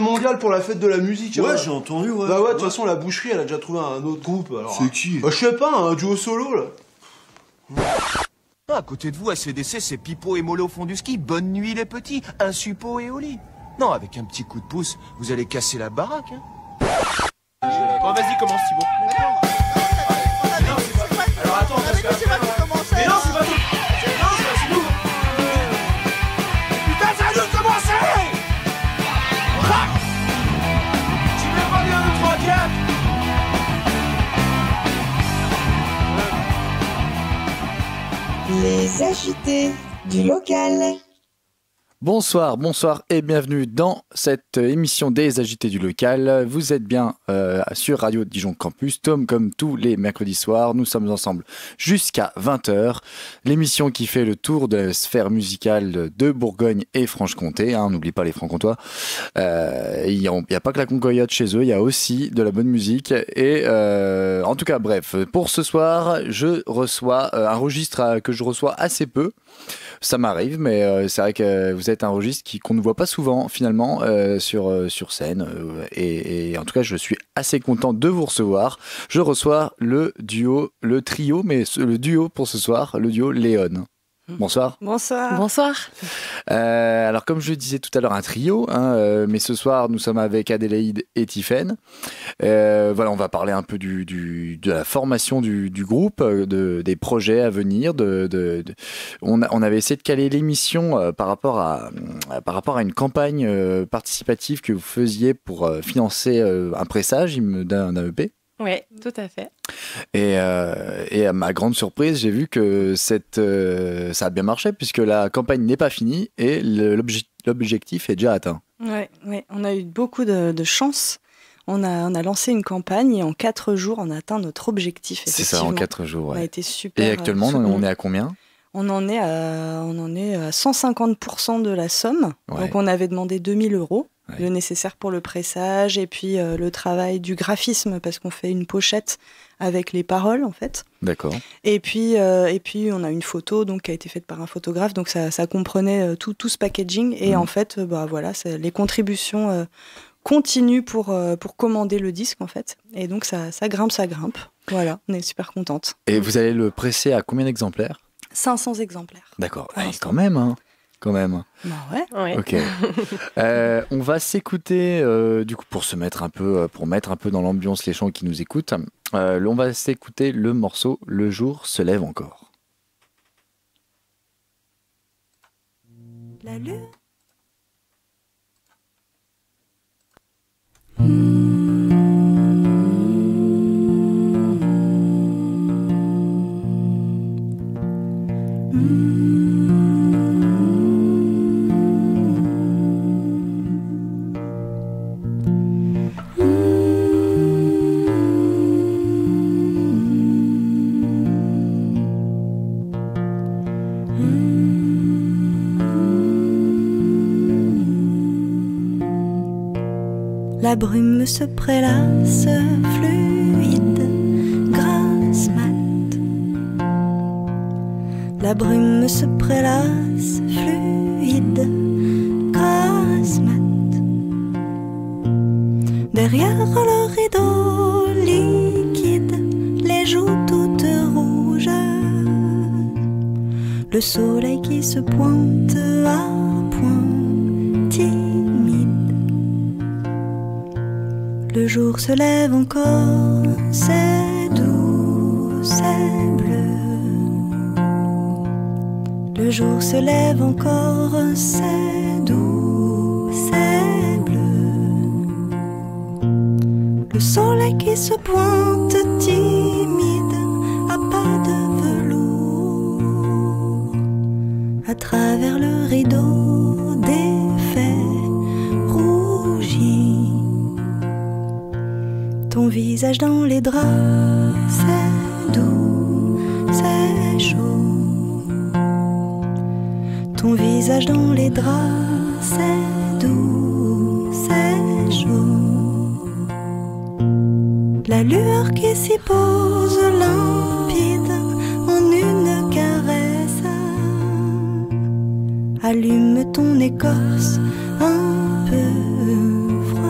mondial pour la fête de la musique. Ouais, j'ai entendu, ouais. Bah ouais, de toute façon, la boucherie, elle a déjà trouvé un autre groupe. C'est qui? Bah, je sais pas, un duo solo, là. À côté de vous, à CDC, c'est Pipo et Molo au fond du ski. Bonne nuit, les petits. Un suppo et au lit. Non, avec un petit coup de pouce, vous allez casser la baraque, hein. Bon, vas-y, commence, Thibaut. Alors attends, parce que après, mais non, c'est pas tout. Non, c'est nous. Putain, ça a dû commencer. Tu mets pas bien le 3, 4. Les agités du local. Bonsoir et bienvenue dans cette émission des agités du local. Vous êtes bien sur Radio Dijon Campus, comme tous les mercredis soirs. Nous sommes ensemble jusqu'à 20h. L'émission qui fait le tour de la sphère musicale de Bourgogne et Franche-Comté. On n'oublie pas les Francs-Comtois. Il n'y a pas que la concoyote chez eux, il y a aussi de la bonne musique. Et en tout cas, bref, pour ce soir, je reçois un registre que je reçois assez peu. Ça m'arrive, mais c'est vrai que vous êtes un registre qu'on ne voit pas souvent finalement sur scène. Et en tout cas, je suis assez content de vous recevoir. Je reçois le duo pour ce soir, le duo Léon. Bonsoir. Bonsoir. Bonsoir. Alors comme je disais tout à l'heure, un trio, mais ce soir nous sommes avec Adélaïde et Tiffaine. Voilà, on va parler un peu de la formation du groupe, des projets à venir. On avait essayé de caler l'émission par rapport à une campagne participative que vous faisiez pour financer un pressage d'un EP. Oui, tout à fait. Et à ma grande surprise, j'ai vu que ça a bien marché puisque la campagne n'est pas finie et l'objectif est déjà atteint. Ouais, on a eu beaucoup de chance. On a lancé une campagne et en 4 jours, on a atteint notre objectif. C'est ça, en 4 jours. Ouais. On a été super. Et actuellement, on est à combien ? On en est à 150% de la somme. Ouais. Donc on avait demandé 2000 €. Ouais. Le nécessaire pour le pressage et puis le travail du graphisme parce qu'on fait une pochette avec les paroles en fait. D'accord. Et puis on a une photo donc qui a été faite par un photographe donc ça comprenait tout ce packaging et en fait voilà les contributions continuent pour commander le disque en fait et donc ça grimpe. Voilà, on est super contente. Et vous allez le presser à combien d'exemplaires ? 500 exemplaires. D'accord. Quand même, hein. Quand même. Bah ouais. Ok. On va s'écouter du coup pour mettre un peu dans l'ambiance les gens qui nous écoutent. On va s'écouter le morceau Le jour se lève encore. La lune. La brume se prélasse, fluide, grasse mat. La brume se prélasse, fluide, grasse mat. Derrière le rideau liquide, les joues toutes rouges. Le soleil qui se pointe à point timide. Le jour se lève encore, c'est doux, c'est bleu. Le jour se lève encore, c'est doux, c'est bleu. Le soleil qui se pointe timide, à pas de velours. À travers le rideau défait, rougi. Ton visage dans les draps, c'est doux, c'est chaud. Ton visage dans les draps, c'est doux, c'est chaud. La lueur qui s'y pose limpide en une caresse allume ton écorce un peu froide.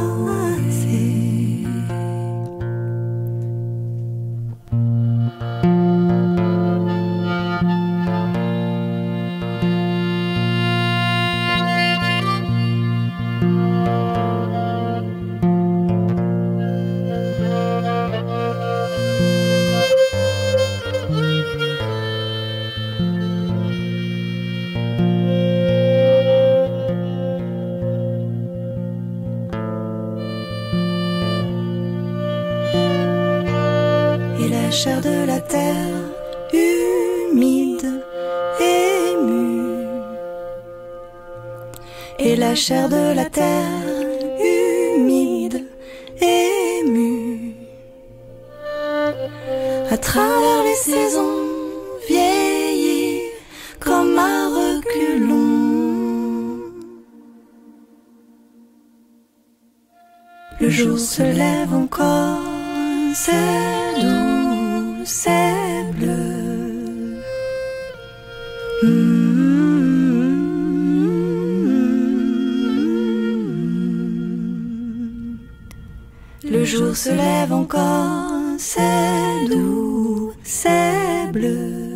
Chair de la terre, humide, émue. Et la chair de la terre, humide, émue. À travers les saisons, vieillie comme un reculon. Le jour se lève encore, c'est doux. C'est bleu. Le jour se lève encore, c'est doux, c'est bleu.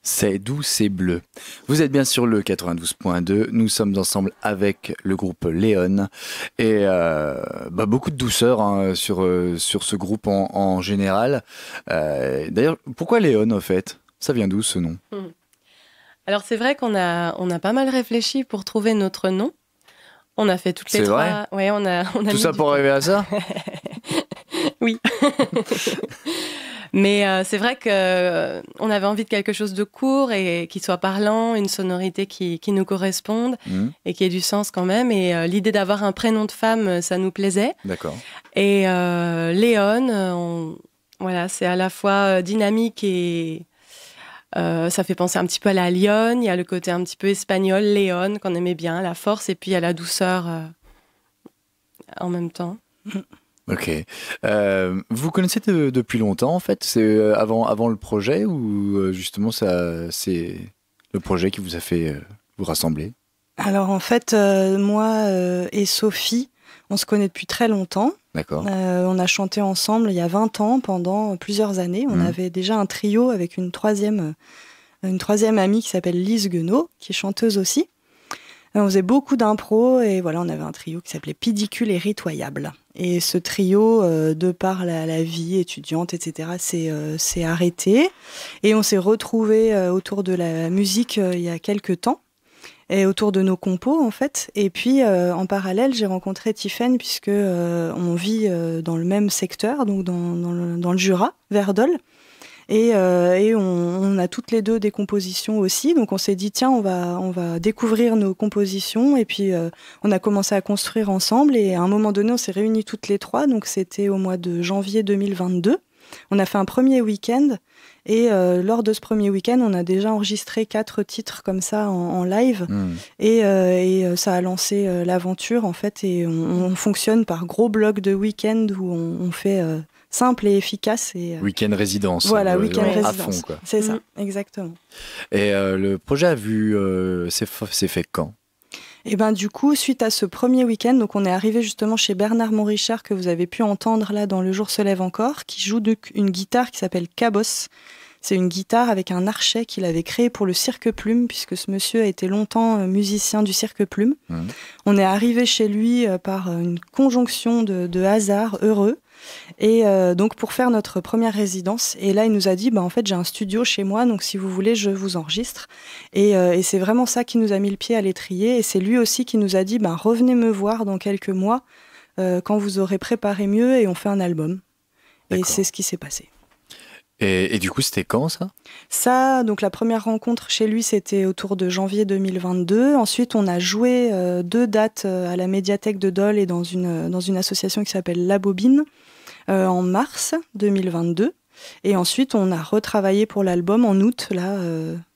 C'est doux, c'est bleu. Vous êtes bien sur le 92.2. Nous sommes ensemble avec le groupe Léon. Et beaucoup de douceur sur ce groupe en général. D'ailleurs, pourquoi Léon, au fait? Ça vient d'où, ce nom? Alors, c'est vrai qu'on a pas mal réfléchi pour trouver notre nom. On a fait toutes les trois. C'est vrai? Ouais, on a Tout ça pour arriver à ça? Oui. Mais c'est vrai qu'on avait envie de quelque chose de court et qui soit parlant, une sonorité qui nous corresponde et qui ait du sens quand même. Et l'idée d'avoir un prénom de femme, ça nous plaisait. D'accord. Et Léon, voilà, c'est à la fois dynamique et ça fait penser un petit peu à la lionne. Il y a le côté un petit peu espagnol, Léon, qu'on aimait bien, la force, et puis il y a la douceur en même temps. Ok. Vous connaissez depuis longtemps, en fait? C'est avant le projet ou justement c'est le projet qui vous a fait vous rassembler? Alors en fait, moi et Sophie, on se connaît depuis très longtemps. D'accord. On a chanté ensemble il y a 20 ans, pendant plusieurs années. On avait déjà un trio avec une troisième amie qui s'appelle Lise Guenot, qui est chanteuse aussi. On faisait beaucoup d'impro et voilà, on avait un trio qui s'appelait Pidicule et Ritoyable. Et ce trio, de par la vie étudiante, etc., s'est arrêté. Et on s'est retrouvés autour de la musique il y a quelques temps. Et autour de nos compos, en fait. Et puis, en parallèle, j'ai rencontré Tiffaine, puisque on vit dans le même secteur, donc dans le Jura, vers Dole. Et on a toutes les deux des compositions aussi. Donc, on s'est dit, tiens, on va découvrir nos compositions. Et puis, on a commencé à construire ensemble. Et à un moment donné, on s'est réunis toutes les trois. Donc, c'était au mois de janvier 2022. On a fait un premier week-end. Et lors de ce premier week-end, on a déjà enregistré 4 titres comme ça en live. Et ça a lancé l'aventure, en fait. Et on fonctionne par gros blocs de week-end où on fait simple et efficace. Et, week-end résidence. Voilà, week-end résidence. À fond, quoi. C'est ça, exactement. Et le projet a vu... c'est fait quand? Et ben du coup, suite à ce premier week-end, donc on est arrivé justement chez Bernard Montrichard, que vous avez pu entendre là dans Le Jour se lève encore, qui joue une guitare qui s'appelle Cabos. C'est une guitare avec un archet qu'il avait créé pour le Cirque Plume, puisque ce monsieur a été longtemps musicien du Cirque Plume. On est arrivé chez lui par une conjonction de hasards heureux. Et donc pour faire notre première résidence, et là il nous a dit en fait j'ai un studio chez moi, donc si vous voulez je vous enregistre, et c'est vraiment ça qui nous a mis le pied à l'étrier, et c'est lui aussi qui nous a dit revenez me voir dans quelques mois quand vous aurez préparé mieux et on fait un album. D'accord. Et c'est ce qui s'est passé. Et du coup c'était quand ça, donc la première rencontre chez lui c'était autour de janvier 2022. Ensuite on a joué 2 dates à la médiathèque de Dole et dans une association qui s'appelle La Bobine en mars 2022. Et ensuite on a retravaillé pour l'album en août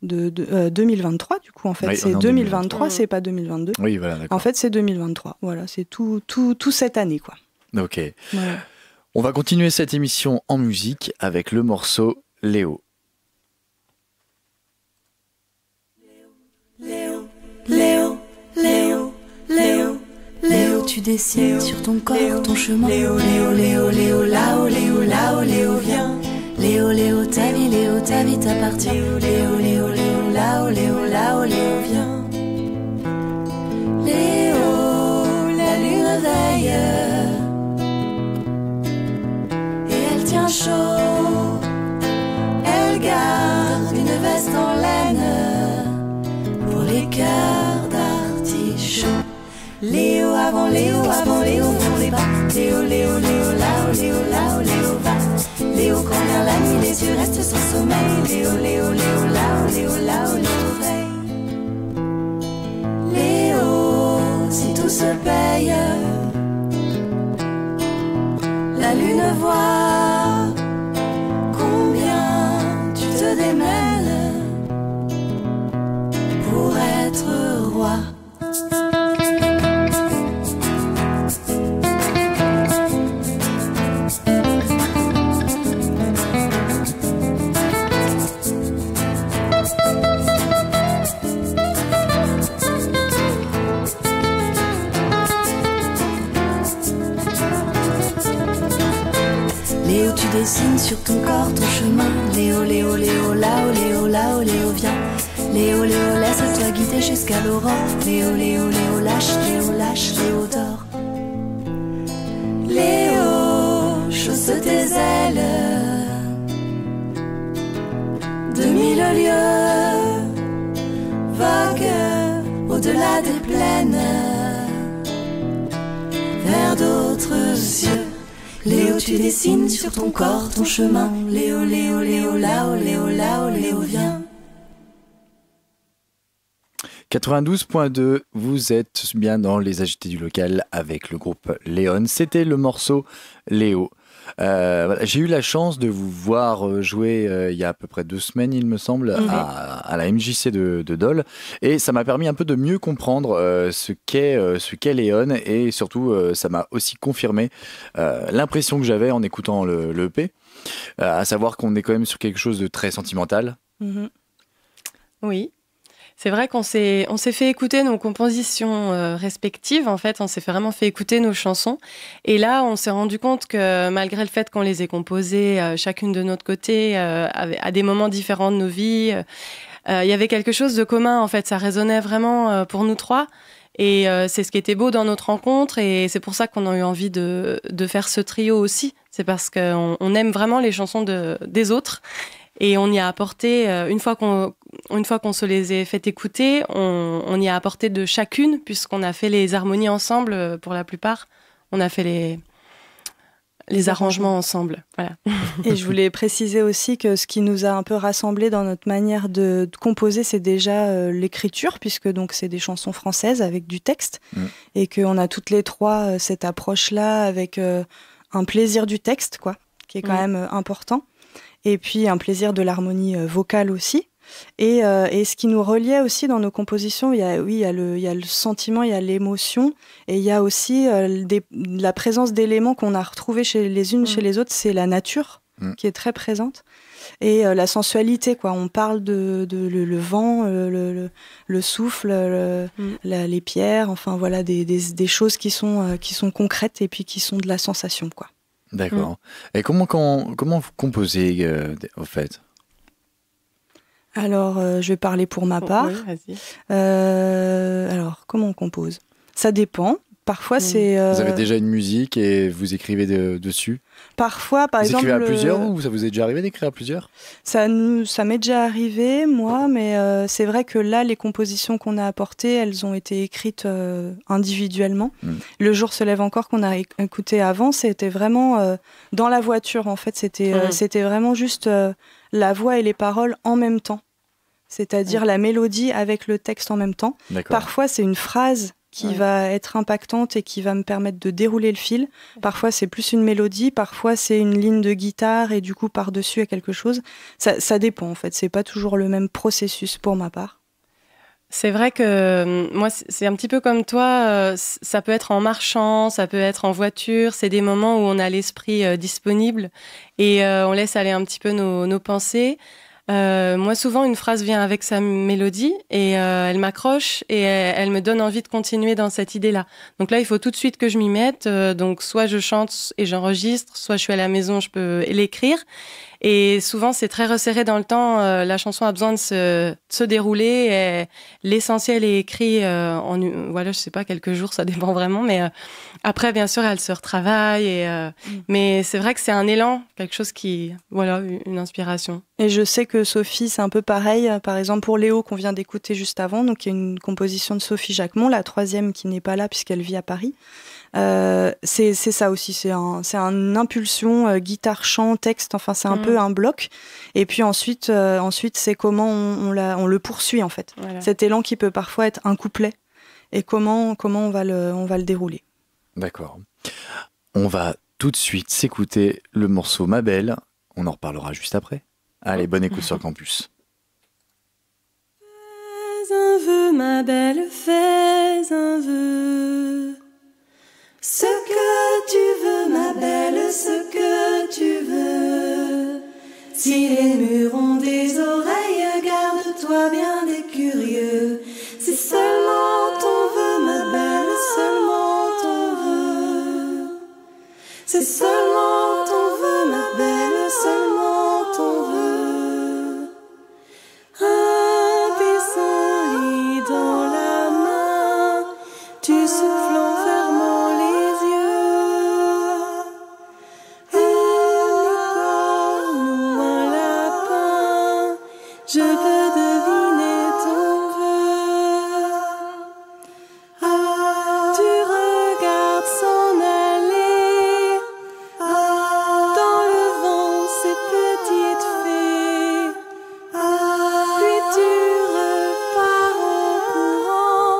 de 2023 du coup en fait. Oui, c'est 2023, c'est pas 2022. Oui, voilà, d'accord. En fait c'est 2023, voilà, c'est tout cette année quoi. Ok. Voilà. On va continuer cette émission en musique avec le morceau Léo. Léo, Léo, Léo, Léo, Léo, tu dessines sur ton corps ton chemin. Léo, Léo, Léo, Léo, là-haut, Léo, là-haut, Léo, viens. Léo, Léo, ta vie t'appartient. Léo, Léo, Léo, là-haut, Léo, là-haut, Léo, viens. chaud. Léo avant Léo dans les bras. Léo, Léo, Léo, là-haut, Léo, là-haut, Léo va. Léo quand vient la nuit, les yeux restent sans sommeil. Léo, Léo, Léo, là-haut, Léo, là-haut, Léo veille. Léo, si tout se paye, la lune voit combien tu te démènes pour être roi. Léo, tu dessines sur ton corps ton chemin. Léo, Léo, Léo, là-haut, Léo, là-haut, Léo, viens. Léo, Léo, laisse-toi guider jusqu'à l'aurore. Léo, Léo, Léo, lâche, Léo, dort. Léo, chausse tes ailes de 1000 lieues, vogue au-delà des plaines, vers d'autres cieux. Léo, tu dessines sur ton corps ton chemin. Léo, Léo, Léo, là-haut, Léo, là-haut, Léo, viens. 92.2, vous êtes bien dans les agités du local avec le groupe Léon. C'était le morceau Léo. Voilà, j'ai eu la chance de vous voir jouer il y a à peu près 2 semaines, il me semble, à la MJC de Dole. Et ça m'a permis un peu de mieux comprendre ce qu'est Léon. Et surtout, ça m'a aussi confirmé l'impression que j'avais en écoutant le EP. À savoir qu'on est quand même sur quelque chose de très sentimental. Oui. C'est vrai qu'on s'est fait écouter nos compositions respectives. En fait, on s'est vraiment fait écouter nos chansons. Et là, on s'est rendu compte que malgré le fait qu'on les ait composées chacune de notre côté, à des moments différents de nos vies, il y avait quelque chose de commun. En fait, ça résonnait vraiment pour nous trois. Et c'est ce qui était beau dans notre rencontre. Et c'est pour ça qu'on a eu envie de faire ce trio aussi. C'est parce qu'on aime vraiment les chansons des autres. Et on y a apporté, une fois qu'on se les a fait écouter, on y a apporté de chacune, puisqu'on a fait les harmonies ensemble pour la plupart. On a fait les arrangements ensemble. Voilà. Et je voulais préciser aussi que ce qui nous a un peu rassemblés dans notre manière de composer, c'est déjà l'écriture, puisque donc c'est des chansons françaises avec du texte, et qu'on a toutes les trois cette approche-là avec un plaisir du texte, quoi, qui est quand même important. Et puis un plaisir de l'harmonie vocale aussi. Et ce qui nous reliait aussi dans nos compositions, il y a le sentiment, il y a l'émotion, et il y a aussi la présence d'éléments qu'on a retrouvés chez les unes, chez les autres, c'est la nature qui est très présente. Et la sensualité, quoi. On parle de le vent, le souffle, les pierres, enfin voilà, des choses qui sont concrètes et puis qui sont de la sensation, quoi. D'accord. Et comment vous composez, au fait ? Alors, je vais parler pour ma part. Oui, vas-y. Alors, comment on compose ? Ça dépend. Parfois, c'est... Vous avez déjà une musique et vous écrivez dessus ? Parfois, par exemple... Vous écrivez à plusieurs ou ça vous est déjà arrivé d'écrire à plusieurs ? Ça m'est déjà arrivé, moi, mais c'est vrai que là, les compositions qu'on a apportées, elles ont été écrites individuellement. Le jour se lève encore qu'on a écouté avant, c'était vraiment dans la voiture, en fait. C'était vraiment juste la voix et les paroles en même temps. C'est-à-dire la mélodie avec le texte en même temps. D'accord. Parfois, c'est une phrase qui va être impactante et qui va me permettre de dérouler le fil. Parfois, c'est plus une mélodie, parfois, c'est une ligne de guitare et du coup, par-dessus, il y a quelque chose. Ça dépend, en fait. C'est pas toujours le même processus pour ma part. C'est vrai que moi, c'est un petit peu comme toi. Ça peut être en marchant, ça peut être en voiture. C'est des moments où on a l'esprit disponible et on laisse aller un petit peu nos pensées. Moi, souvent, une phrase vient avec sa mélodie et elle m'accroche et elle me donne envie de continuer dans cette idée-là. Donc là, il faut tout de suite que je m'y mette. Donc, soit je chante et j'enregistre, soit je suis à la maison, je peux l'écrire. Et souvent, c'est très resserré dans le temps. La chanson a besoin de se dérouler. Et l'essentiel est écrit voilà, je sais pas, quelques jours, ça dépend vraiment. Mais après, bien sûr, elle se retravaille. Mais c'est vrai que c'est un élan, quelque chose voilà, une inspiration. Et je sais que Sophie, c'est un peu pareil. Par exemple, pour Léo, qu'on vient d'écouter juste avant, donc il y a une composition de Sophie Jacquemont, la troisième qui n'est pas là puisqu'elle vit à Paris. C'est ça aussi, c'est une impulsion, guitare, chant, texte, enfin c'est un peu un bloc. Et puis ensuite c'est comment on le poursuit en fait. Voilà. Cet élan qui peut parfois être un couplet et comment on va le dérouler. D'accord. On va tout de suite s'écouter le morceau Ma Belle. On en reparlera juste après. Allez, bonne écoute sur Campus. Fais un vœu, ma belle, fais un vœu. Ce que tu veux, ma belle, ce que tu veux. Si les murs ont des oreilles, garde-toi bien des curieux. Si seulement ton vœu, ma belle, seulement ton vœu. C'est seulement ton vœu, ma belle, seulement ton vœu. Un pissenlit dans la main, tu souffles en fermant les yeux. Une licorne ou un lapin, je peux deviner ton vœu. Tu regardes s'en aller, dans le vent ces petites fées. Puis tu repars en courant,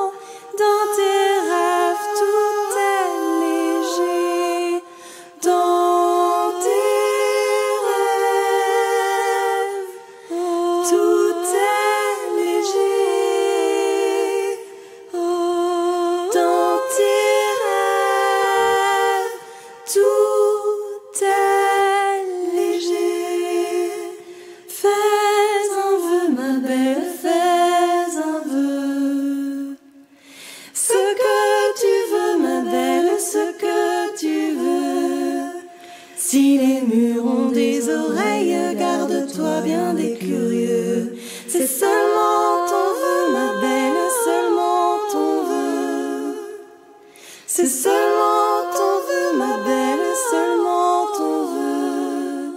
dans tes rêves tout est léger. Dans tes rêves, tout est léger. Dans tes rêves, tout est léger. Fais un vœu, ma belle, fais un vœu. Ce que tu veux, ma belle, ce que tu veux. Si les murs ont des oreilles, garde-toi bien des curieux. C'est seulement ton vœu, ma belle, seulement ton vœu. C'est seulement ton vœu, ma belle, seulement ton vœu.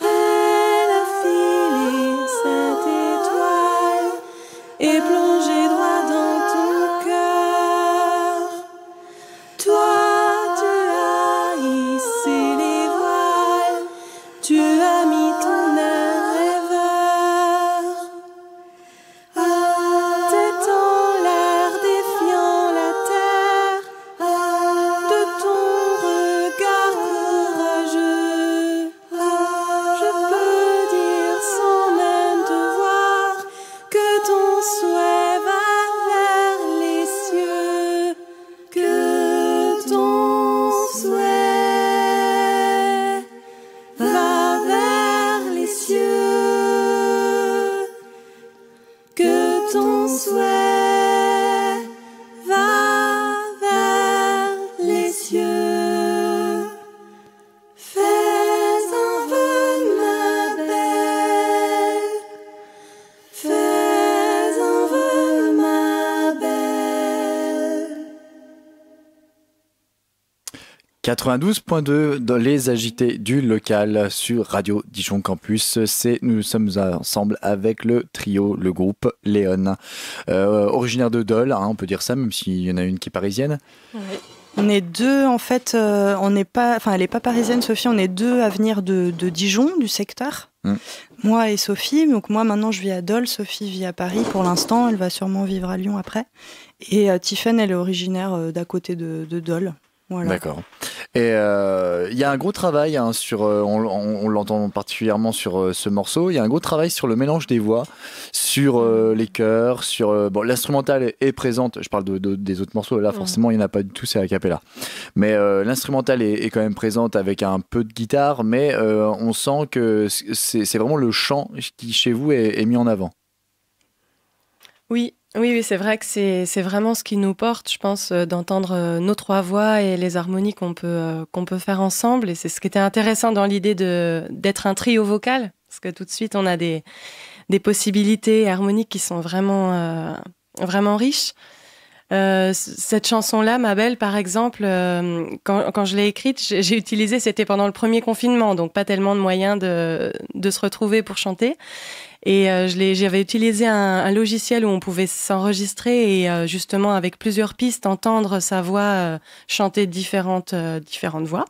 Elle a filé cette étoile et plongé droit dans ton cœur. Toi, tu as hissé les voiles, tu as mis ton air rêveur. T'étends l'air défiant la terre de ton regard courageux. Je peux dire sans même te voir que ton souhait va vers les cieux, que ton souhait va vers les cieux, que ton souhait va vers les cieux. Fais un vœu, ma belle. Fais un vœu, ma belle. 92.2 dans les agités du local sur Radio Dijon Campus. Nous sommes ensemble avec le trio, le groupe Léon. Originaire de Dole, hein, on peut dire ça, même s'il y en a une qui est parisienne. Oui. On est deux, en fait, on n'est pas, enfin, elle n'est pas parisienne, Sophie, on est deux à venir de Dijon, du secteur. Moi et Sophie, donc moi maintenant je vis à Dole, Sophie vit à Paris pour l'instant, elle va sûrement vivre à Lyon après. Et Tiffaine, elle est originaire d'à côté de Dole. Voilà. D'accord. Et il y a un gros travail hein, sur, on l'entend particulièrement sur ce morceau. Il y a un gros travail sur le mélange des voix, sur les chœurs, sur bon, l'instrumental est présente. Je parle des autres morceaux. Là, forcément, il n'y en a pas du tout, c'est a cappella. Mais l'instrumental est quand même présente avec un peu de guitare, mais on sent que c'est vraiment le chant qui chez vous est mis en avant. Oui, Oui, c'est vrai que c'est vraiment ce qui nous porte, je pense, d'entendre nos trois voix et les harmonies qu'on peut faire ensemble. Et c'est ce qui était intéressant dans l'idée d'être un trio vocal, parce que tout de suite, on a des possibilités harmoniques qui sont vraiment, vraiment riches. Cette chanson-là, Ma Belle, par exemple, quand je l'ai écrite, j'ai utilisé, c'était pendant le premier confinement, donc pas tellement de moyens de se retrouver pour chanter. Et j'avais utilisé un logiciel où on pouvait s'enregistrer et justement avec plusieurs pistes entendre sa voix chanter différentes voix.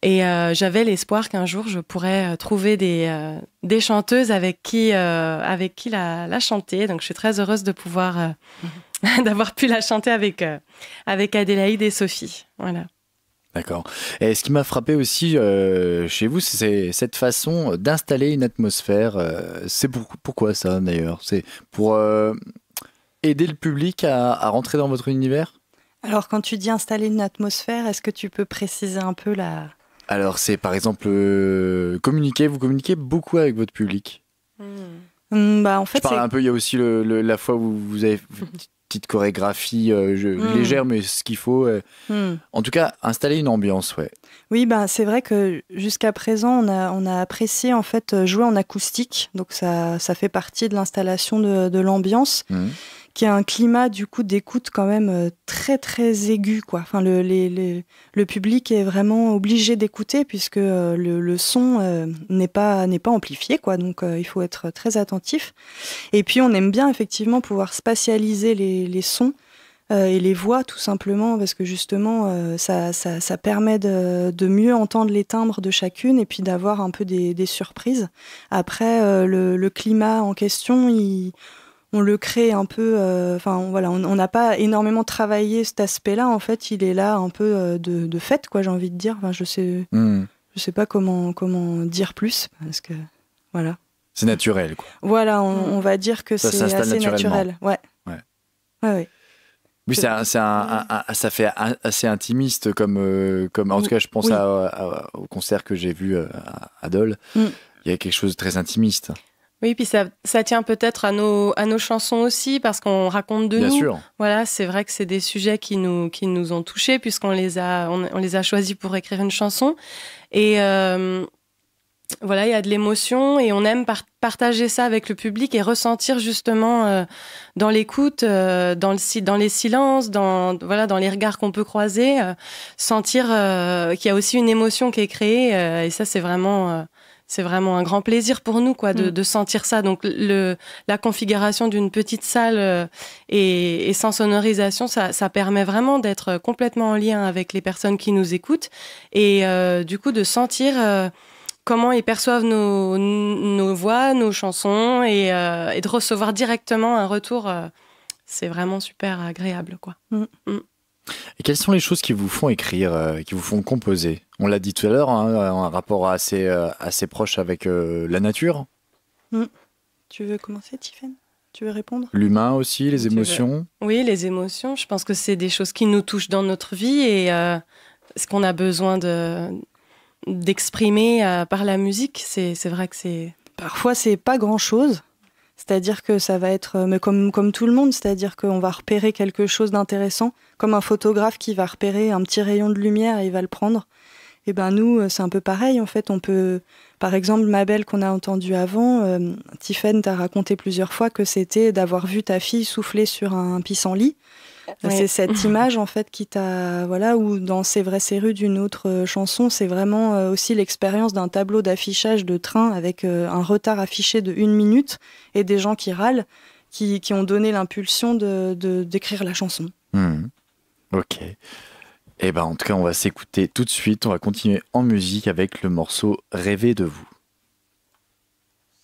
Et j'avais l'espoir qu'un jour je pourrais trouver des chanteuses avec qui la chanter. Donc je suis très heureuse de pouvoir d'avoir pu la chanter avec Adélaïde et Sophie. Voilà. D'accord. Et ce qui m'a frappé aussi chez vous, c'est cette façon d'installer une atmosphère. C'est pourquoi ça d'ailleurs? C'est pour aider le public à rentrer dans votre univers? Alors quand tu dis installer une atmosphère, est-ce que tu peux préciser un peu la... Alors c'est par exemple communiquer, vous communiquez beaucoup avec votre public. En fait, je parle un peu, il y a aussi la fois où vous avez petite chorégraphie légère, mais ce qu'il faut. En tout cas, installer une ambiance, ouais. Oui, c'est vrai que jusqu'à présent, on a apprécié en fait jouer en acoustique, donc ça fait partie de l'installation de l'ambiance, qui a un climat du coup d'écoute quand même très très aigu, quoi. Enfin, le public est vraiment obligé d'écouter puisque le son n'est pas amplifié, quoi. Donc il faut être très attentif. Et puis on aime bien effectivement pouvoir spatialiser les sons. Et les voix tout simplement parce que justement ça permet de mieux entendre les timbres de chacune et puis d'avoir un peu des surprises. Après le climat en question, on le crée un peu, on n'a pas énormément travaillé cet aspect-là, en fait il est là un peu de fait, quoi, j'ai envie de dire. Enfin, je sais pas comment dire plus parce que voilà. C'est naturel, quoi. Voilà, on va dire que c'est assez naturel. Ouais. Oui, ça fait assez intimiste comme en tout cas je pense au concert que j'ai vu à Dole. Il y a quelque chose de très intimiste. Oui, puis ça tient peut-être à nos chansons aussi parce qu'on raconte de nous. Bien sûr. Voilà, c'est vrai que c'est des sujets qui nous ont touchés puisqu'on les a choisis pour écrire une chanson et voilà, il y a de l'émotion et on aime partager ça avec le public et ressentir justement dans l'écoute, dans les silences, dans les regards qu'on peut croiser, sentir qu'il y a aussi une émotion qui est créée et ça c'est vraiment un grand plaisir pour nous, quoi, de sentir ça. Donc la configuration d'une petite salle et sans sonorisation, ça permet vraiment d'être complètement en lien avec les personnes qui nous écoutent et du coup de sentir comment ils perçoivent nos voix, nos chansons et de recevoir directement un retour. C'est vraiment super agréable, quoi. Et quelles sont les choses qui vous font écrire, qui vous font composer? On l'a dit tout à l'heure, un rapport assez proche avec la nature. Tu veux commencer, Tiffaine? Tu veux répondre? L'humain aussi, les émotions. Oui, les émotions. Je pense que c'est des choses qui nous touchent dans notre vie et ce qu'on a besoin d'exprimer par la musique. C'est vrai que c'est... Parfois, c'est pas grand-chose. C'est-à-dire que ça va être, mais comme tout le monde, c'est-à-dire qu'on va repérer quelque chose d'intéressant, comme un photographe qui va repérer un petit rayon de lumière et il va le prendre. Et nous, c'est un peu pareil, en fait. On peut, par exemple, Ma Belle qu'on a entendue avant, Tiffaine t'a raconté plusieurs fois que c'était d'avoir vu ta fille souffler sur un pissenlit. Oui. C'est cette image, en fait, qui t'a... Voilà, ou dans C'est vrai, c'est rue d'une autre chanson, c'est vraiment aussi l'expérience d'un tableau d'affichage de train avec un retard affiché de 1 minute et des gens qui râlent, qui ont donné l'impulsion d'écrire la chanson. Ok. Et en tout cas, on va s'écouter tout de suite. On va continuer en musique avec le morceau Rêver de vous.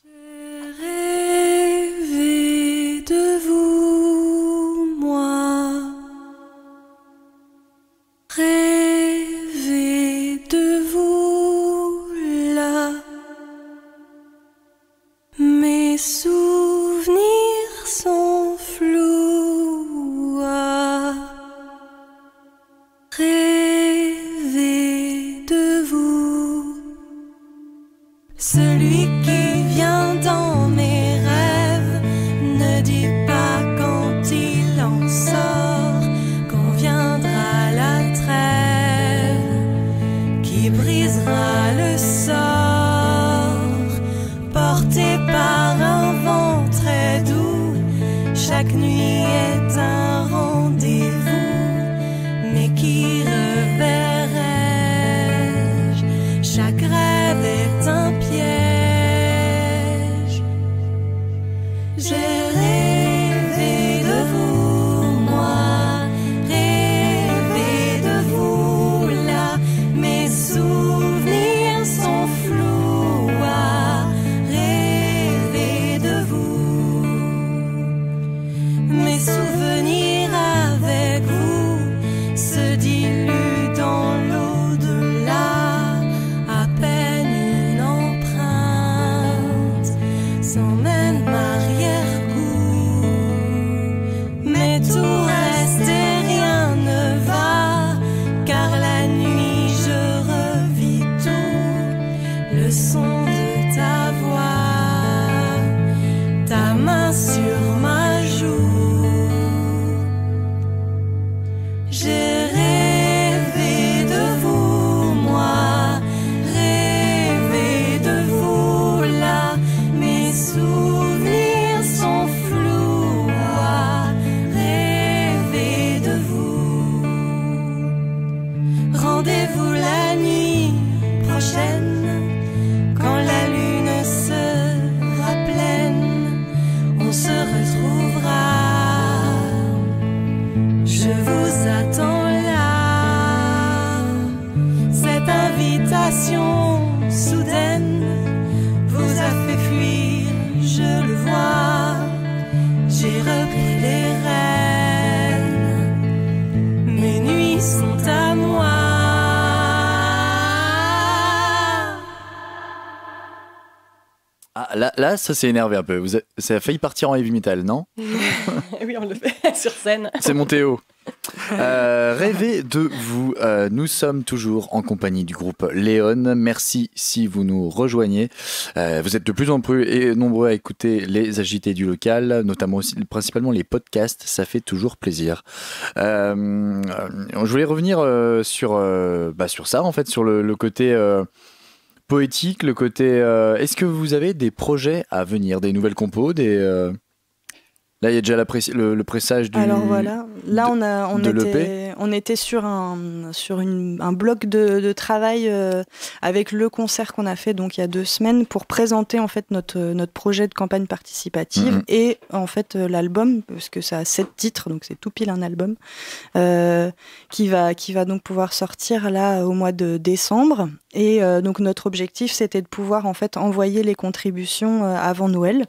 J'ai rêvé de vous, moi. Rêver de vous là. Mes souvenirs sont flous. Rêver de vous, J'ai rêvé de vous, moi, rêvé de vous là. Mes souvenirs sont flous, moi, rêvé de vous. Rendez-vous la nuit prochaine, quand la lune sera pleine, on se retrouvera. Je vous attends là. Cette invitation soudaine vous a fait fuir, je le vois. J'ai repris les rênes. Mes nuits sont à moi. Ah, là, ça s'est énervé un peu. Ça a failli partir en heavy metal, non? Oui, on le fait sur scène. C'est mon Théo. Rêvez de vous. Nous sommes toujours en compagnie du groupe Léon. Merci si vous nous rejoignez. Vous êtes de plus en plus nombreux à écouter les agités du local, notamment aussi, principalement les podcasts. Ça fait toujours plaisir. Je voulais revenir sur ça, en fait, sur le côté poétique, le côté. Est-ce que vous avez des projets à venir, des nouvelles compos, des Là, il y a déjà le pressage du. Alors voilà, là on l'EP. était sur un bloc de travail avec le concert qu'on a fait donc il y a 2 semaines pour présenter en fait notre projet de campagne participative et en fait l'album, parce que ça a 7 titres, donc c'est tout pile un album qui va donc pouvoir sortir là au mois de décembre. Et donc notre objectif c'était de pouvoir en fait envoyer les contributions avant Noël.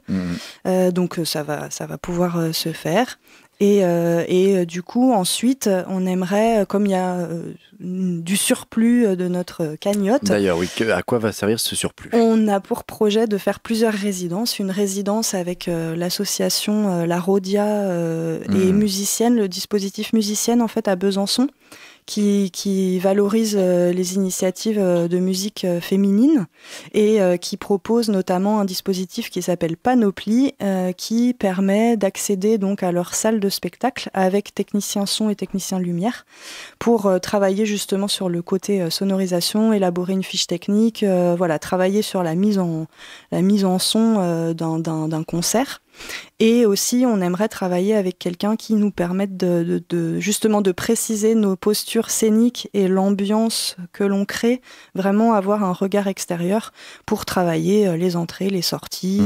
Donc ça va pouvoir se faire. Et du coup, ensuite, on aimerait, comme il y a du surplus de notre cagnotte. D'ailleurs, oui, à quoi va servir ce surplus? On a pour projet de faire plusieurs résidences. Une résidence avec l'association La Rodia et musicienne, le dispositif musicienne en fait à Besançon, qui valorise les initiatives de musique féminine et qui propose notamment un dispositif qui s'appelle Panoplie, qui permet d'accéder donc à leur salle de spectacle avec techniciens son et techniciens lumière pour travailler justement sur le côté sonorisation, élaborer une fiche technique, travailler sur la mise en son d'un concert. Et aussi, on aimerait travailler avec quelqu'un qui nous permette justement de préciser nos postures scéniques et l'ambiance que l'on crée, vraiment avoir un regard extérieur pour travailler les entrées, les sorties,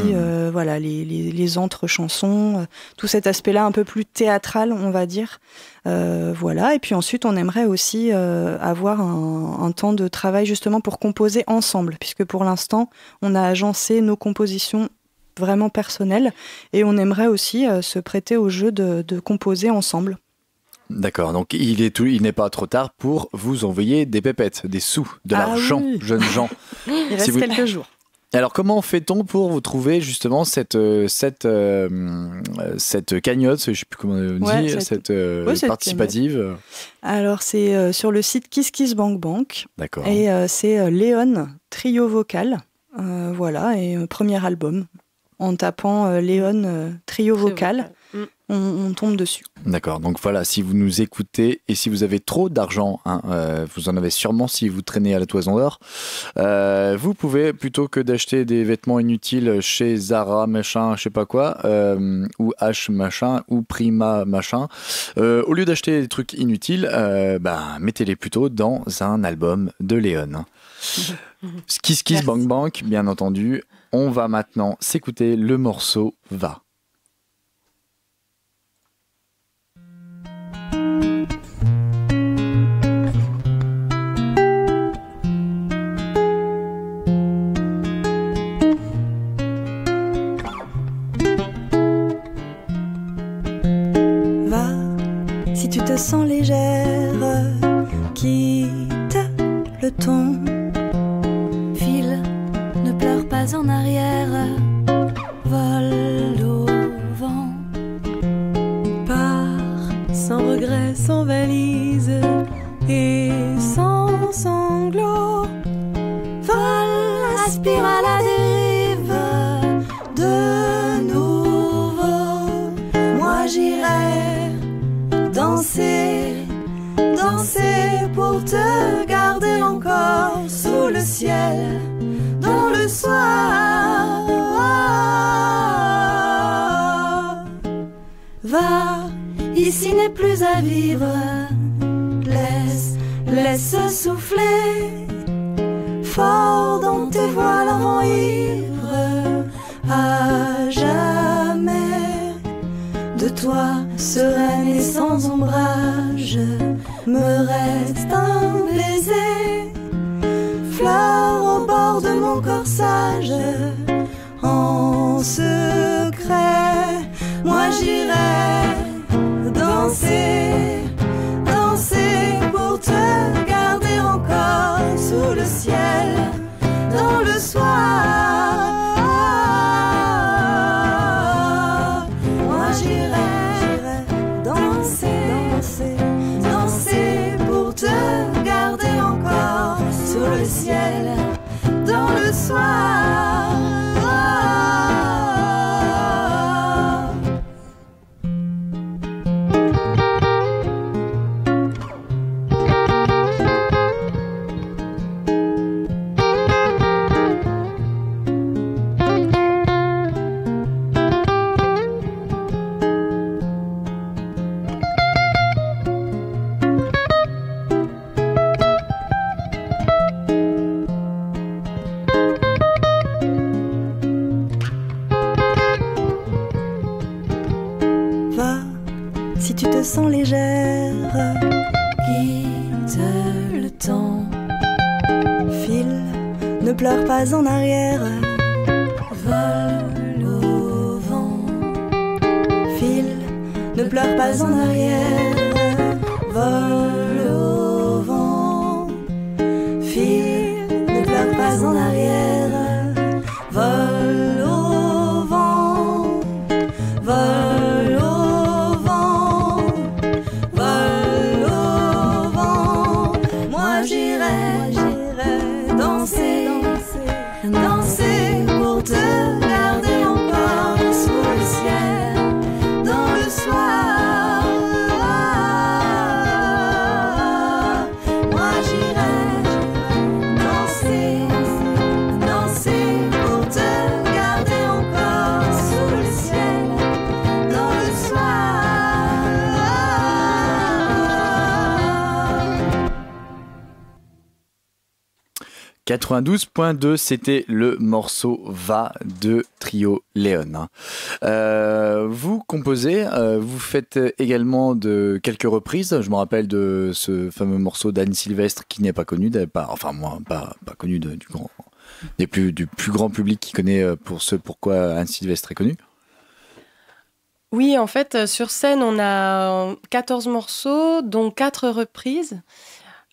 les entre-chansons, tout cet aspect-là un peu plus théâtral, on va dire. Et puis ensuite, on aimerait aussi avoir un temps de travail justement pour composer ensemble, puisque pour l'instant, on a agencé nos compositions vraiment personnel, et on aimerait aussi se prêter au jeu de composer ensemble. D'accord, donc il n'est pas trop tard pour vous envoyer des pépettes, des sous, de l'argent, jeunes gens. Il reste quelques jours. Alors comment fait-on pour vous trouver justement cette cagnotte, je ne sais plus comment on dit, cette participative cagnotte. Alors c'est sur le site KissKissBankBank. D'accord. Et c'est Léon Trio Vocal, et premier album. En tapant Léon Trio Vocal, on tombe dessus. D'accord, donc voilà, si vous nous écoutez et si vous avez trop d'argent, vous en avez sûrement si vous traînez à la Toison d'Or, vous pouvez, plutôt que d'acheter des vêtements inutiles chez Zara machin, je sais pas quoi, ou H machin, ou Prima machin, au lieu d'acheter des trucs inutiles, mettez-les plutôt dans un album de Léon. KissKissBankBank, bien entendu. On va maintenant s'écouter le morceau Va. Va, si tu te sens légère, quitte le ton. File, ne pleure pas en arrière, vole au vent. Pars, sans regret, sans valise et sans sanglots. Vole, aspire à la dérive de nouveau. Moi j'irai danser danser pour te garder encore sous le ciel, dans le soir. Va, ici n'est plus à vivre, laisse souffler fort dans tes voiles ivres, à jamais. De toi, sereine et sans ombrage, me reste un baiser, fleur au bord de mon corsage, en secret. Moi j'irai danser, danser pour te garder encore sous le ciel, dans le soir. Moi j'irai danser, danser, danser pour te garder encore sous le ciel, dans le soir. Si tu te sens légère, quitte le temps, file, ne pleure pas en arrière, vole au vent, file, ne pleure pas en arrière, vole au vent, file, ne pleure pas en arrière, vole au vent, vole au vent, vole au vent. Moi j'irai danser, danser, danser pour te garder encore sous le ciel, dans le soir. Moi j'irai danser, danser pour te garder encore sous le ciel, dans le soir. 92.2, c'était le morceau Va de Trio Léon. Vous composez, vous faites également de quelques reprises. Je me rappelle de ce fameux morceau d'Anne Sylvestre qui n'est pas connu, pas connu du plus grand public qui connaît pourquoi Anne Sylvestre est connue. Oui, en fait, sur scène, on a 14 morceaux, dont 4 reprises.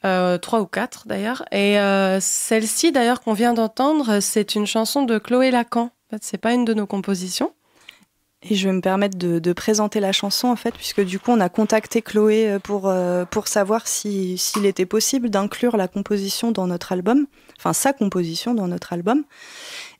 3 ou 4 d'ailleurs. Et celle-ci d'ailleurs qu'on vient d'entendre, c'est une chanson de Chloé Lacan. En fait, c'est pas une de nos compositions. Et je vais me permettre de présenter la chanson en fait, puisque du coup on a contacté Chloé pour savoir s'il était possible d'inclure la composition dans notre album, enfin sa composition dans notre album.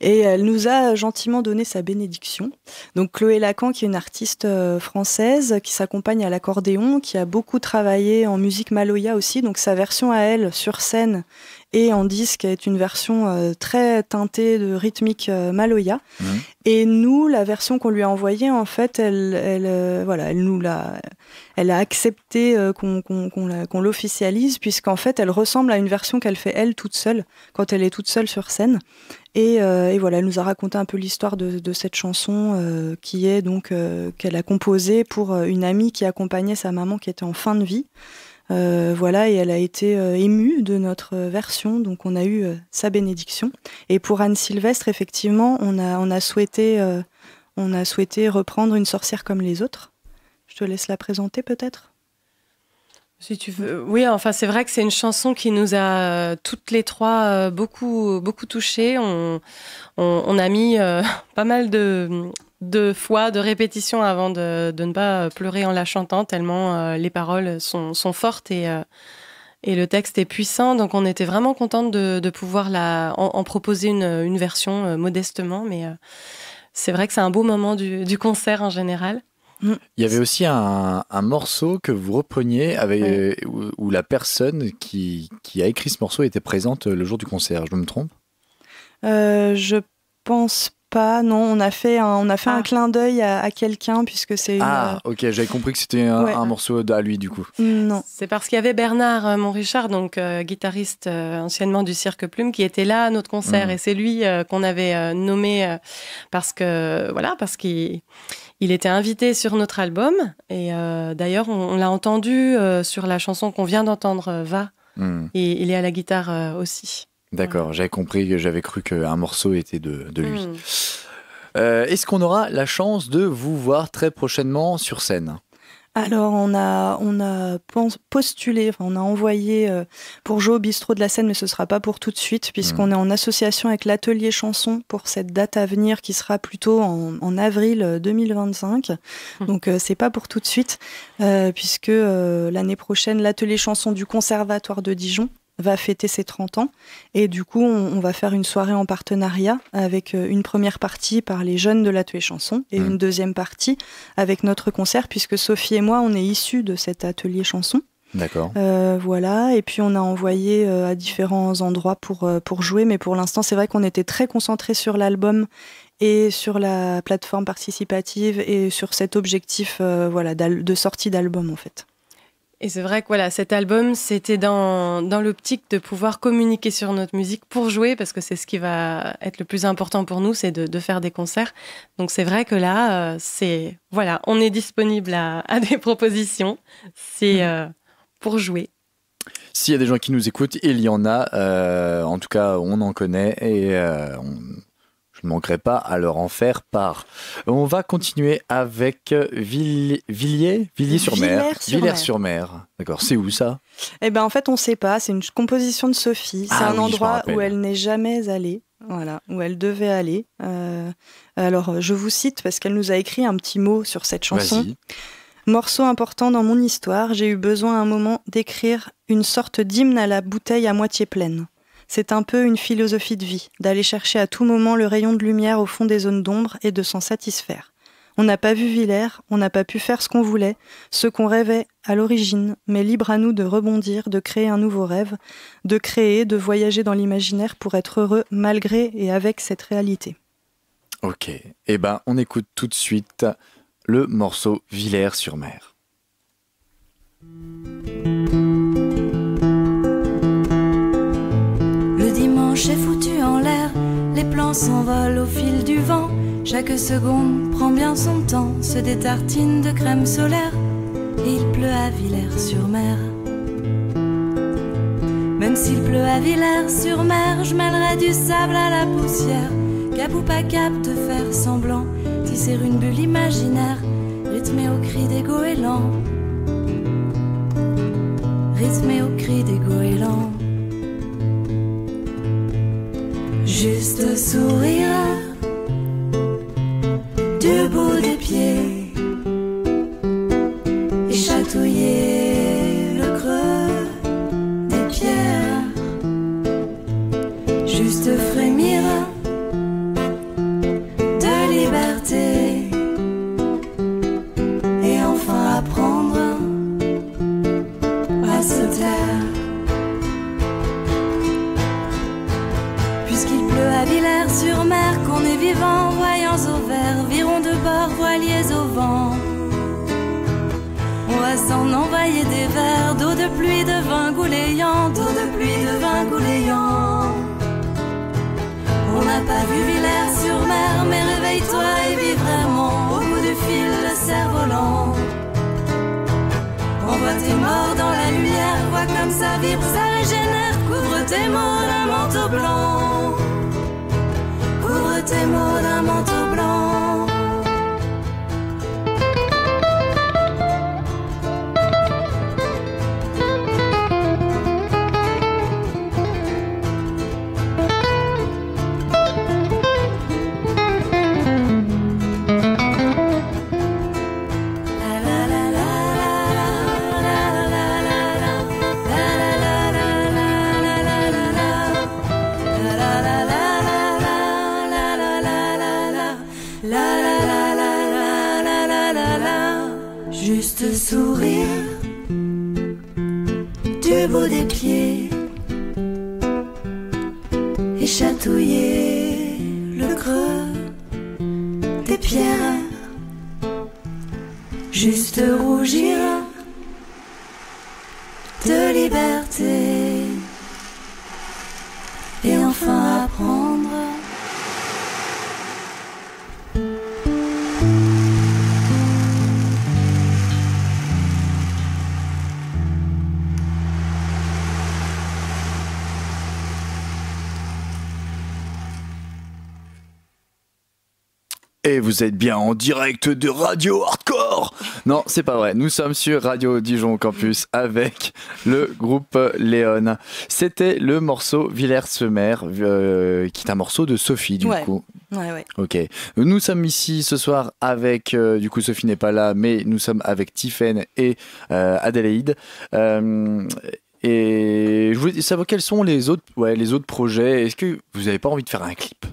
Et elle nous a gentiment donné sa bénédiction. Donc Chloé Lacan, qui est une artiste française, qui s'accompagne à l'accordéon, qui a beaucoup travaillé en musique maloya aussi. Donc sa version à elle, sur scène et en disque, est une version très teintée de rythmique maloya. Mmh. Et nous, la version qu'on lui a envoyée, en fait, elle a accepté qu'on l'officialise, puisqu'en fait, elle ressemble à une version qu'elle fait elle toute seule, quand elle est toute seule sur scène. Et voilà, elle nous a raconté un peu l'histoire de cette chanson qui est donc qu'elle a composée pour une amie qui accompagnait sa maman qui était en fin de vie. Voilà, et elle a été émue de notre version, donc on a eu sa bénédiction. Et pour Anne Sylvestre, effectivement, on a souhaité reprendre Une sorcière comme les autres. Je te laisse la présenter peut-être. Si tu veux. Oui, enfin c'est vrai que c'est une chanson qui nous a toutes les trois beaucoup touchées. On a mis pas mal de fois de répétitions avant de ne pas pleurer en la chantant, tellement les paroles sont fortes et le texte est puissant. Donc on était vraiment contente de pouvoir en proposer une version modestement, mais c'est vrai que c'est un beau moment du concert en général. Il y avait aussi un morceau que vous repreniez avec, où la personne qui a écrit ce morceau était présente le jour du concert. Je me trompe ? Je pense pas, non. On a fait un clin d'œil à quelqu'un, puisque c'est une... Ah, ok, j'avais compris que c'était un morceau à lui, du coup. Non. C'est parce qu'il y avait Bernard Montrichard, donc guitariste anciennement du Cirque Plume, qui était là à notre concert. Et c'est lui qu'on avait nommé parce qu'il était invité sur notre album. Et d'ailleurs, on l'a entendu sur la chanson qu'on vient d'entendre, Va. Et il est à la guitare aussi. D'accord, j'avais compris, j'avais cru qu'un morceau était de lui. Est-ce qu'on aura la chance de vous voir très prochainement sur scène ? Alors, on a postulé, on a envoyé pour jouer au bistrot de la Seine, mais ce ne sera pas pour tout de suite, puisqu'on est en association avec l'Atelier Chanson pour cette date à venir qui sera plutôt en avril 2025. Donc, c'est pas pour tout de suite, puisque l'année prochaine, l'Atelier Chanson du Conservatoire de Dijon va fêter ses 30 ans. Et du coup, on va faire une soirée en partenariat avec une première partie par les jeunes de l'Atelier Chanson et une deuxième partie avec notre concert, puisque Sophie et moi, on est issus de cet Atelier Chanson. D'accord. Voilà, et puis on a envoyé à différents endroits pour jouer, mais pour l'instant, c'est vrai qu'on était très concentrés sur l'album et sur la plateforme participative et sur cet objectif de sortie d'album, en fait. Et c'est vrai que cet album, c'était dans l'optique de pouvoir communiquer sur notre musique pour jouer, parce que c'est ce qui va être le plus important pour nous, c'est de faire des concerts. Donc c'est vrai que là, on est disponible à des propositions. C'est pour jouer. S'il y a des gens qui nous écoutent, il y en a. En tout cas, on en connaît et je ne manquerai pas à leur en faire part. On va continuer avec Villiers-sur-Mer. Villers-sur-Mer. D'accord. C'est où ça ? Eh ben, en fait, on ne sait pas. C'est une composition de Sophie. C'est un endroit où elle n'est jamais allée. Voilà, où elle devait aller. Alors, je vous cite parce qu'elle nous a écrit un petit mot sur cette chanson. Vas-y. Morceau important dans mon histoire, j'ai eu besoin à un moment d'écrire une sorte d'hymne à la bouteille à moitié pleine. C'est un peu une philosophie de vie, d'aller chercher à tout moment le rayon de lumière au fond des zones d'ombre et de s'en satisfaire. On n'a pas vu Villers, on n'a pas pu faire ce qu'on voulait, ce qu'on rêvait à l'origine, mais libre à nous de rebondir, de créer un nouveau rêve, de créer, de voyager dans l'imaginaire pour être heureux malgré et avec cette réalité. Ok, eh ben on écoute tout de suite le morceau Villers-sur-Mer. Le dimanche est foutu en l'air, les plans s'envolent au fil du vent. Chaque seconde prend bien son temps, se détartine de crème solaire. Et il pleut à Villers-sur-Mer. Même s'il pleut à Villers-sur-Mer, je mêlerai du sable à la poussière. Cap ou pas cap de faire semblant, tisser une bulle imaginaire, rythmée au cri des goélands. Rythmée au cri des goélands. Juste sourire du bout des pieds et chatouiller le creux des pierres. Juste frémir de liberté et enfin apprendre à se taire. Puisqu'il pleut à Villers-sur-Mer, qu'on est vivant, voyants au vert, virons de bord, voiliers au vent. On va s'en envoyer des vers d'eau de pluie, de vin gouléant, d'eau de pluie, de vin gouléant. On n'a pas vu Villers-sur-Mer, mais réveille-toi et vis vraiment au bout du fil, le cerf-volant. Envoie tes morts dans la lumière, vois comme ça vibre, ça régénère. Couvre tes mots d'un manteau blanc. Couvre tes mots d'un manteau blanc. yeux beaux des pieds et chatouiller le creux des pierres, juste rougir de liberté et enfin apprendre Et vous êtes bien en direct de Radio Hardcore. Non, c'est pas vrai. Nous sommes sur Radio Dijon Campus avec le groupe Léon. C'était le morceau Villers-sur-Mer, qui est un morceau de Sophie, du coup. Ouais. Ok. Nous sommes ici ce soir avec, du coup Sophie n'est pas là, mais nous sommes avec Tiffaine et Adélaïde. Et je voulais savoir quels sont les autres projets. Est-ce que vous n'avez pas envie de faire un clip ?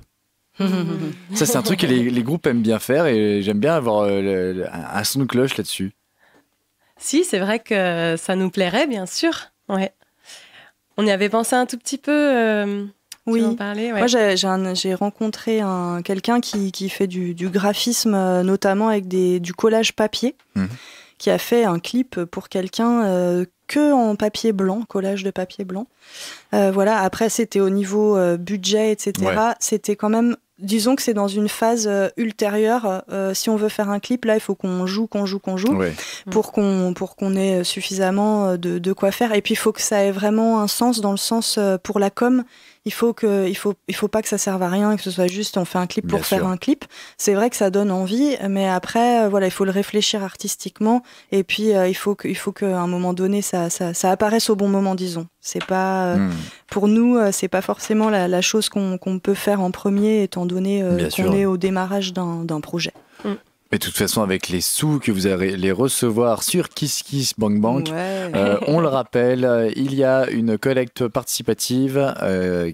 Ça, c'est un truc que les groupes aiment bien faire et j'aime bien avoir un son de cloche là-dessus. Si, c'est vrai que ça nous plairait, bien sûr. Ouais. On y avait pensé un tout petit peu. Oui. Tu veux en parler, ouais. Moi, j'ai rencontré quelqu'un qui fait du graphisme, notamment avec du collage papier, qui a fait un clip pour quelqu'un que en papier blanc, collage de papier blanc. Voilà. Après, c'était au niveau budget, etc. Ouais. C'était quand même... Disons que c'est dans une phase ultérieure. Si on veut faire un clip, là, il faut qu'on joue, ouais. pour qu'on ait suffisamment de quoi faire. Et puis, il faut que ça ait vraiment un sens, dans le sens pour la com. Il faut pas que ça serve à rien, que ce soit juste on fait un clip pour faire un clip. C'est vrai que ça donne envie, mais après, voilà, il faut le réfléchir artistiquement. Et puis, il faut qu'à un moment donné, ça apparaisse au bon moment, disons. C'est pas pour nous, c'est pas forcément la chose qu'on peut faire en premier, étant donné qu'on est au démarrage d'un projet. Mais de toute façon, avec les sous que vous allez les recevoir sur Kiss Kiss Bank Bank, on le rappelle, il y a une collecte participative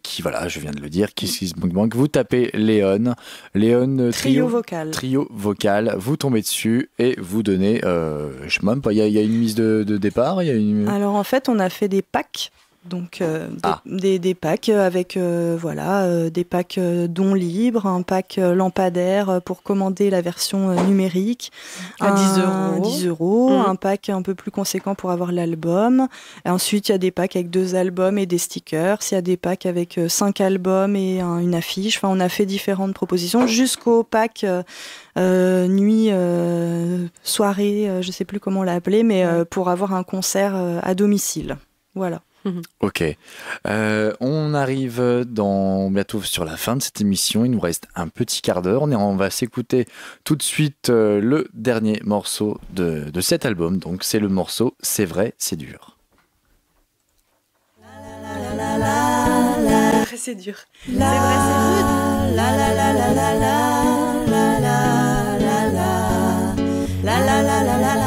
qui, voilà, je viens de le dire, Kiss Kiss Bank Bank. Vous tapez Léon Trio vocal, vous tombez dessus et vous donnez, je sais même pas, il y a une mise de départ, Alors en fait, on a fait des packs. Donc des packs avec des packs dons libres, un pack lampadaire pour commander la version numérique à 10 €, un pack un peu plus conséquent pour avoir l'album. Et ensuite, il y a des packs avec 2 albums et des stickers. Il y a des packs avec 5 albums et une affiche. Enfin, on a fait différentes propositions jusqu'au pack nuit, soirée, je sais plus comment on l'a appelé, mais pour avoir un concert à domicile. Voilà. Ok. On arrive bientôt sur la fin de cette émission. Il nous reste un petit quart d'heure. On va s'écouter tout de suite le dernier morceau de cet album. Donc c'est le morceau C'est vrai, c'est dur. C'est dur. C'est vrai, c'est rude. La la la la la la la la la la la la la la.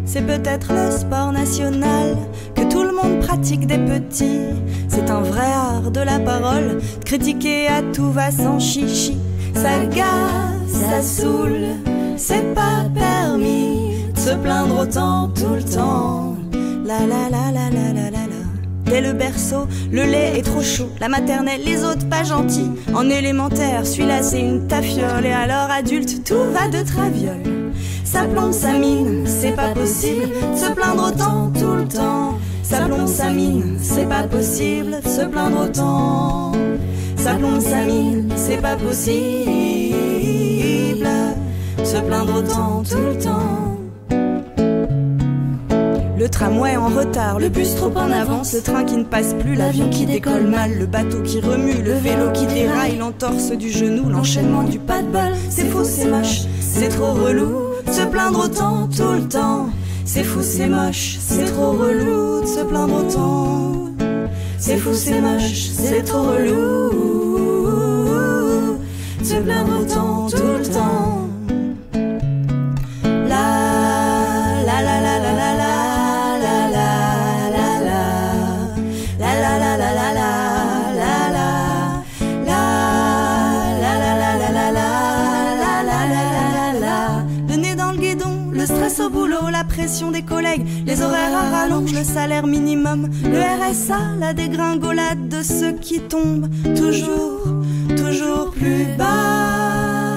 C'est peut-être le sport national que tout le monde pratique des petits. C'est un vrai art de la parole, critiquer à tout va sans chichi. Ça gaze, ça saoule, c'est pas permis de se plaindre autant tout le temps. La la la la la la la la. Dès le berceau, le lait est trop chaud. La maternelle, les autres pas gentils. En élémentaire, celui-là c'est une tafiole. Et alors adulte, tout va de traviole. Ça plombe sa mine, c'est pas possible de se plaindre autant tout le temps. Ça plombe sa mine, c'est pas possible de se plaindre autant. Ça plombe sa mine, c'est pas possible de se plaindre autant tout le temps. Le tramway en retard, le bus trop en avance, le train qui ne passe plus, l'avion qui décolle mal, le bateau qui remue, le vélo qui déraille, l'entorse du genou, l'enchaînement du pas de balle. C'est faux, c'est moche, c'est trop relou de se plaindre autant tout le temps. C'est fou, c'est moche, c'est trop relou de se plaindre autant. C'est fou, c'est moche, c'est trop relou de se plaindre autant tout le temps. la pression des collègues, les horaires à rallonge, le salaire minimum, le RSA, la dégringolade de ceux qui tombent toujours, toujours plus bas.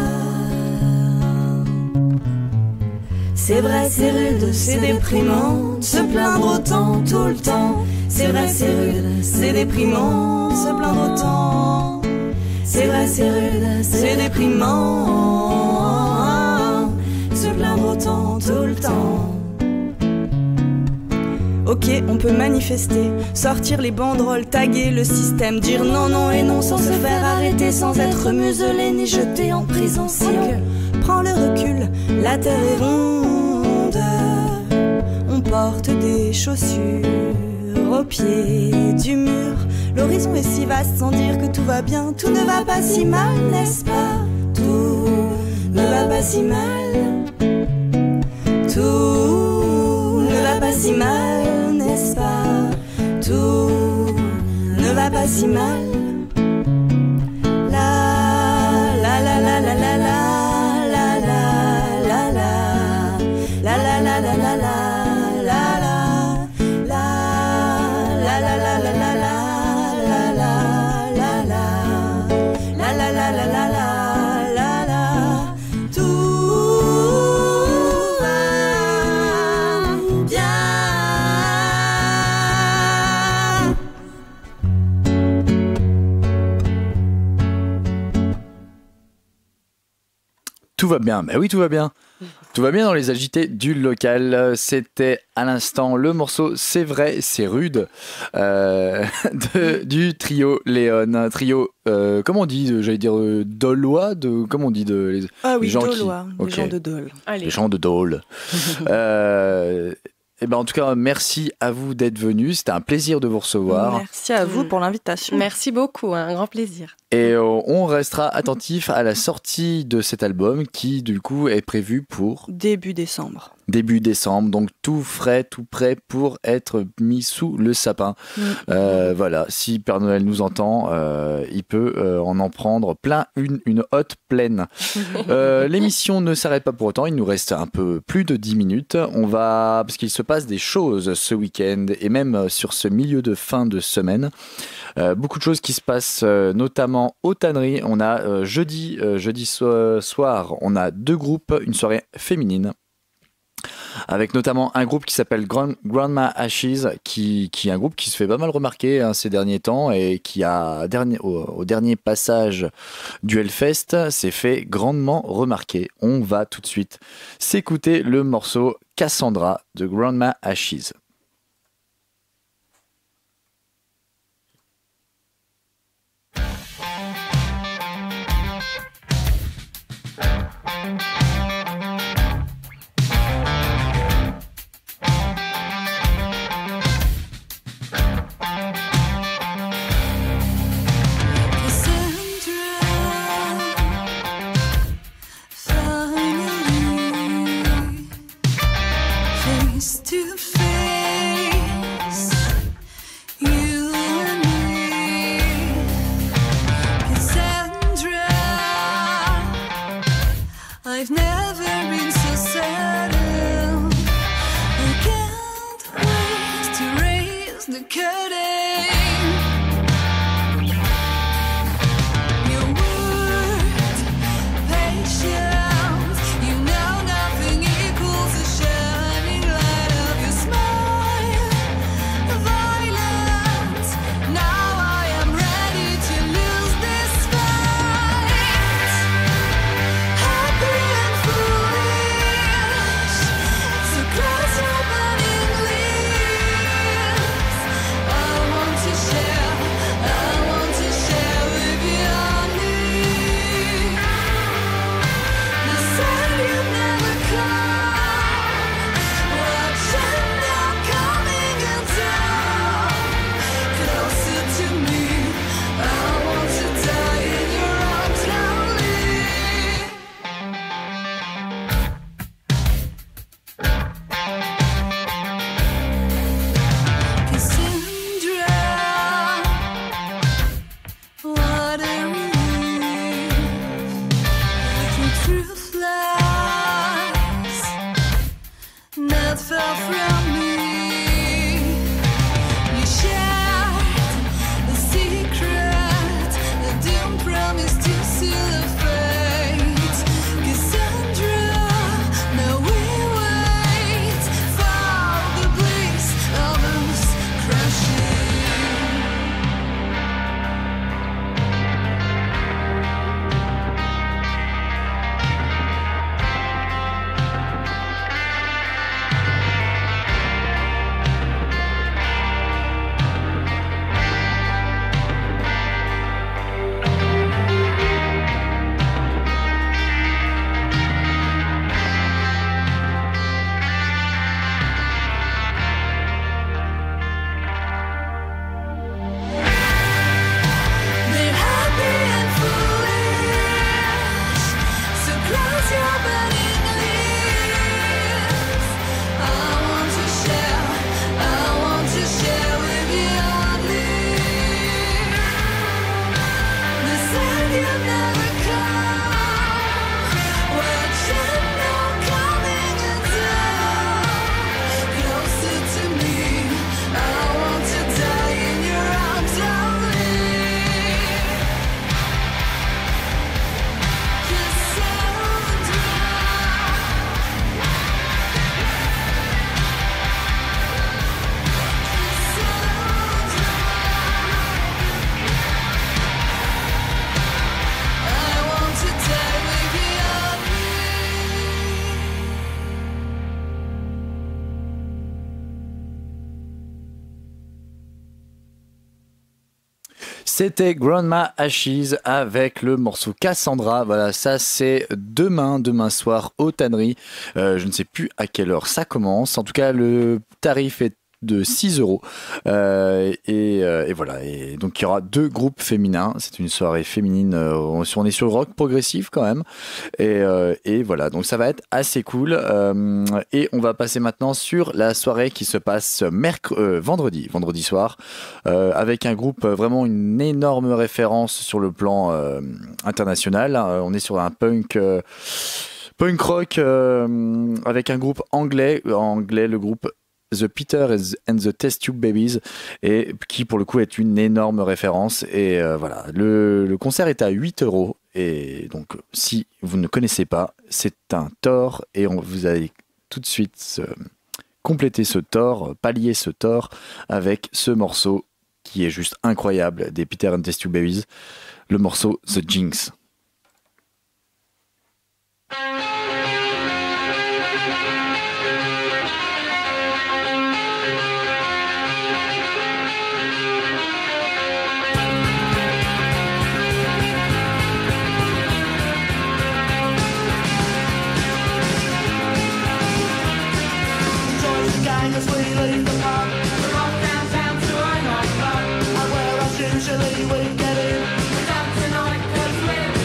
C'est vrai, c'est rude, c'est déprimant, se plaindre autant tout le temps. C'est vrai, c'est rude, c'est déprimant, se plaindre autant. C'est vrai, c'est rude, c'est déprimant, se plaindre autant tout le temps. Ok, on peut manifester, sortir les banderoles, taguer le système, dire non, non et non sans se faire arrêter, sans être muselé ni jeté en prison. Si on prend le recul, la terre est ronde, on porte des chaussures au pied du mur. L'horizon est si vaste sans dire que tout va bien, tout ne va pas si mal, n'est-ce pas? Tout ne va pas si mal, tout ne va pas si mal, n'est-ce pas? Tout ne va pas si mal. La la la la la la la la la la la la la la la la. Tout va bien, bah oui, tout va bien. Tout va bien dans les agités du local. C'était à l'instant le morceau C'est vrai, c'est rude du trio Léon. Un trio, comment on dit, j'allais dire dolois, comment on dit Ah oui, les gens dolois, qui... les gens de Dole. Allez. Les gens de Dole. Et ben en tout cas, merci à vous d'être venus. C'était un plaisir de vous recevoir. Merci à vous pour l'invitation. Merci beaucoup, un grand plaisir. Et on restera attentif à la sortie de cet album qui, du coup, est prévu pour... Début décembre. Début décembre, donc tout frais, tout prêt pour être mis sous le sapin. Voilà, si Père Noël nous entend, il peut en prendre plein une hotte pleine. L'émission ne s'arrête pas pour autant, il nous reste un peu plus de 10 minutes. Parce qu'il se passe des choses ce week-end et même sur ce milieu de fin de semaine. Beaucoup de choses qui se passent, notamment aux tanneries. On a jeudi soir, on a 2 groupes, une soirée féminine. Avec notamment un groupe qui s'appelle Grandma Ashes, qui est un groupe qui se fait pas mal remarquer ces derniers temps et qui a, au dernier passage du Hellfest, s'est fait grandement remarquer. On va tout de suite s'écouter le morceau Cassandra de Grandma Ashes. I've never been so certain. I can't wait to raise the curtain. Your word, patience. You know nothing equals the shining light of your smile. Violence. Now I am ready to lose this fight. Happy and foolish. So close your burning lips. I want C'était Grandma Ashes avec le morceau Cassandra. Voilà, ça c'est demain soir aux Tanneries. Je ne sais plus à quelle heure ça commence. En tout cas, le tarif est de 6 €. Et voilà. Et donc, il y aura 2 groupes féminins. C'est une soirée féminine. On est sur le rock progressif quand même. Et voilà. Donc, ça va être assez cool. Et on va passer maintenant sur la soirée qui se passe vendredi soir. Avec un groupe, vraiment une énorme référence sur le plan international. On est sur un punk rock avec un groupe anglais, le groupe The Peter and the Test Tube Babies, et qui pour le coup est une énorme référence. Et voilà, le concert est à 8 €. Et donc, si vous ne connaissez pas, c'est un tort, et vous allez tout de suite compléter ce tort, pallier ce tort avec ce morceau qui est juste incroyable des Peter and the Test Tube Babies, le morceau The Jinx. Usually we get in. We're done tonight 'cause we're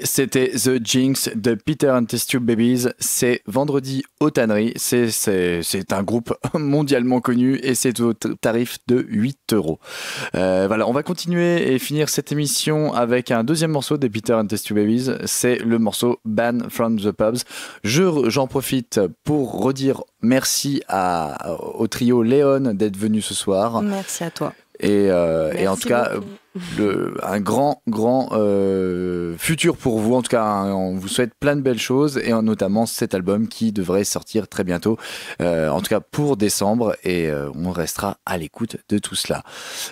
C'était The Jinx de Peter and Test Tube Babies. C'est vendredi aux tanneries. C'est un groupe mondialement connu et c'est au tarif de 8€. Voilà, on va continuer et finir cette émission avec un deuxième morceau des Peter and Test Tube Babies. C'est le morceau Ban from the Pubs. J'en profite pour redire merci au trio Léon d'être venu ce soir. Merci à toi. Et en tout cas, un grand futur pour vous. En tout cas, on vous souhaite plein de belles choses et notamment cet album qui devrait sortir très bientôt, en tout cas pour décembre, et on restera à l'écoute de tout cela.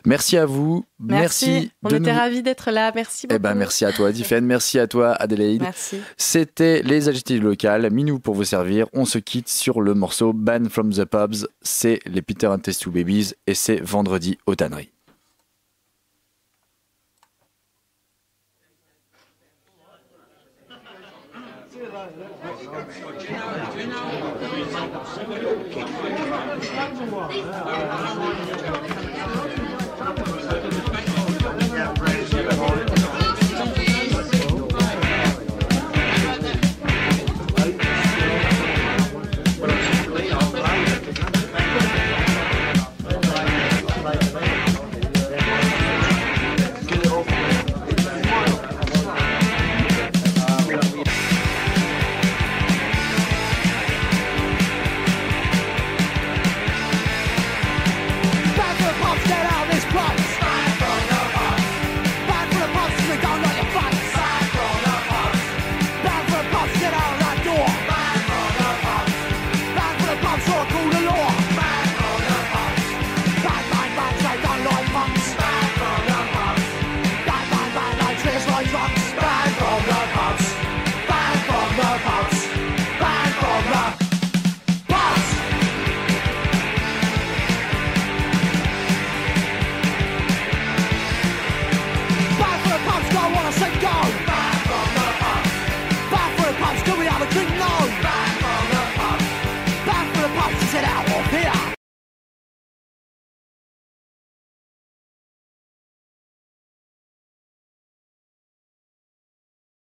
Merci à vous. Merci. On était ravis d'être là. Merci beaucoup. Merci à toi, Diffen. Merci à toi, Adélaïde. Merci. C'était les agités du local. Minou pour vous servir. On se quitte sur le morceau Ban from the Pubs. C'est les Peter and Test Tube Babies et c'est vendredi aux tanneries.